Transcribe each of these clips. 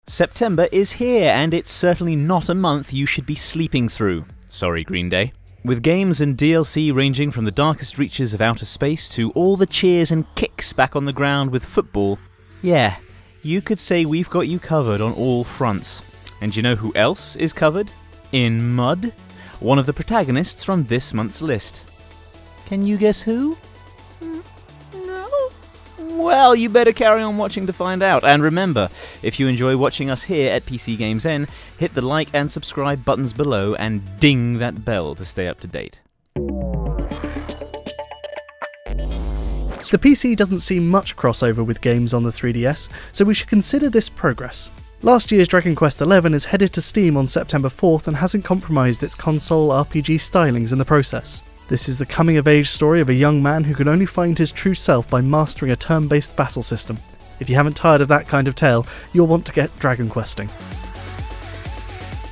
September is here, and it's certainly not a month you should be sleeping through. Sorry, Green Day. With games and DLC ranging from the darkest reaches of outer space to all the cheers and kicks back on the ground with football, yeah, you could say we've got you covered on all fronts. And you know who else is covered? In mud? One of the protagonists from this month's list. Can you guess who? No? Well, you better carry on watching to find out. And remember, if you enjoy watching us here at PCGamesN, hit the like and subscribe buttons below and ding that bell to stay up to date. The PC doesn't see much crossover with games on the 3DS, so we should consider this progress. Last year's Dragon Quest XI is headed to Steam on September 4th and hasn't compromised its console RPG stylings in the process. This is the coming-of-age story of a young man who can only find his true self by mastering a turn-based battle system. If you haven't tired of that kind of tale, you'll want to get Dragon Questing.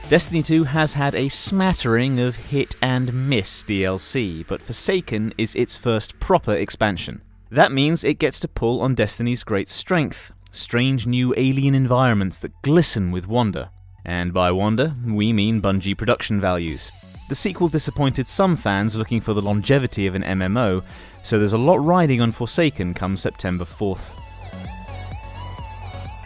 Destiny 2 has had a smattering of hit and miss DLC, but Forsaken is its first proper expansion. That means it gets to pull on Destiny's great strength, strange new alien environments that glisten with wonder. And by wonder, we mean Bungie production values. The sequel disappointed some fans looking for the longevity of an MMO, so there's a lot riding on Forsaken come September 4th.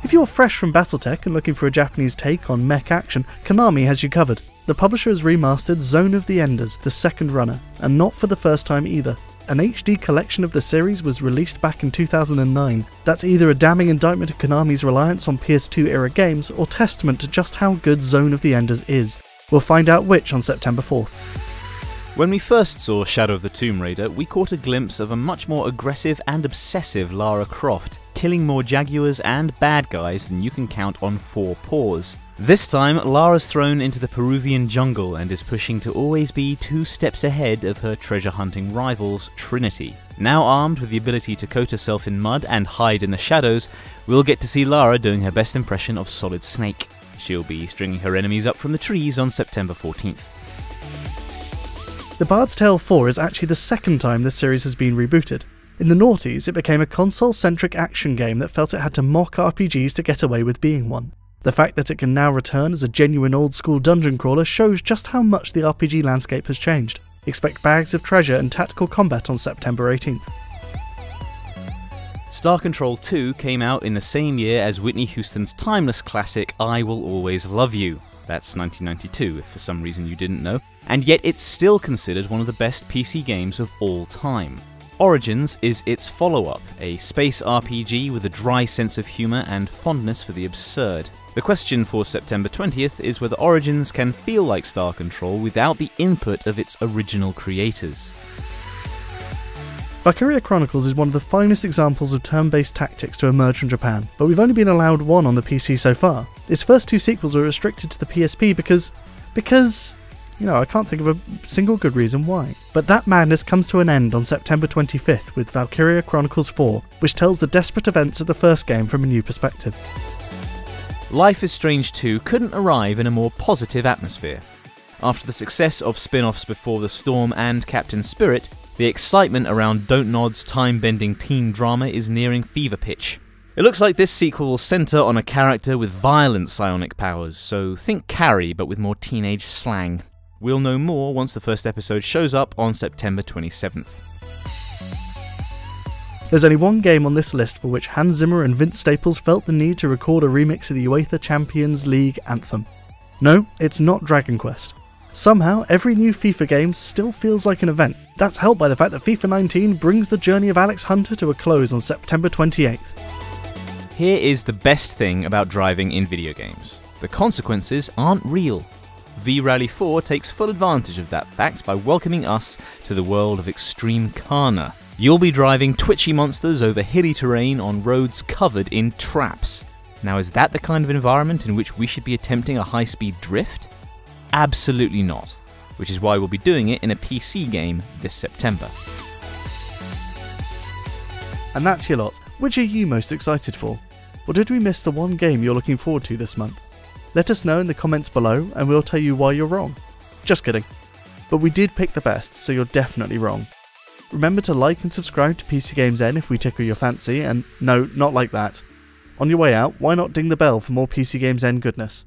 If you're fresh from Battletech and looking for a Japanese take on mech action, Konami has you covered. The publisher has remastered Zone of the Enders, the second runner, and not for the first time either. An HD collection of the series was released back in 2009. That's either a damning indictment of Konami's reliance on PS2-era games, or testament to just how good Zone of the Enders is. We'll find out which on September 4th. When we first saw Shadow of the Tomb Raider, we caught a glimpse of a much more aggressive and obsessive Lara Croft, killing more Jaguars and bad guys than you can count on 4 paws. This time, Lara's thrown into the Peruvian jungle and is pushing to always be 2 steps ahead of her treasure-hunting rivals, Trinity. Now armed with the ability to coat herself in mud and hide in the shadows, we'll get to see Lara doing her best impression of Solid Snake. She'll be stringing her enemies up from the trees on September 14th. The Bard's Tale 4 is actually the second time this series has been rebooted. In the noughties, it became a console-centric action game that felt it had to mock RPGs to get away with being one. The fact that it can now return as a genuine old-school dungeon crawler shows just how much the RPG landscape has changed. Expect bags of treasure and tactical combat on September 18th. Star Control 2 came out in the same year as Whitney Houston's timeless classic I Will Always Love You. That's 1992, if for some reason you didn't know. And yet it's still considered one of the best PC games of all time. Origins is its follow-up, a space RPG with a dry sense of humour and fondness for the absurd. The question for September 20th is whether Origins can feel like Star Control without the input of its original creators. Valkyria Chronicles is one of the finest examples of turn-based tactics to emerge from Japan, but we've only been allowed one on the PC so far. Its first 2 sequels were restricted to the PSP because, I can't think of a single good reason why. But that madness comes to an end on September 25th with Valkyria Chronicles 4, which tells the desperate events of the first game from a new perspective. Life is Strange 2 couldn't arrive in a more positive atmosphere. After the success of spin-offs Before the Storm and Captain Spirit, the excitement around Dontnod's time-bending teen drama is nearing fever pitch. It looks like this sequel will centre on a character with violent psionic powers, so think Carrie but with more teenage slang. We'll know more once the first episode shows up on September 27th. There's only one game on this list for which Hans Zimmer and Vince Staples felt the need to record a remix of the UEFA Champions League anthem. No, it's not Dragon Quest. Somehow, every new FIFA game still feels like an event. That's helped by the fact that FIFA 19 brings the journey of Alex Hunter to a close on September 28th. Here is the best thing about driving in video games. The consequences aren't real. V-Rally 4 takes full advantage of that fact by welcoming us to the world of Extreme Kana. You'll be driving twitchy monsters over hilly terrain on roads covered in traps. Now, is that the kind of environment in which we should be attempting a high-speed drift? Absolutely not, which is why we'll be doing it in a PC game this September. And that's your lot. Which are you most excited for? Or did we miss the one game you're looking forward to this month? Let us know in the comments below and we'll tell you why you're wrong. Just kidding. But we did pick the best, so you're definitely wrong. Remember to like and subscribe to PCGamesN if we tickle your fancy, and no, not like that. On your way out, why not ding the bell for more PCGamesN goodness?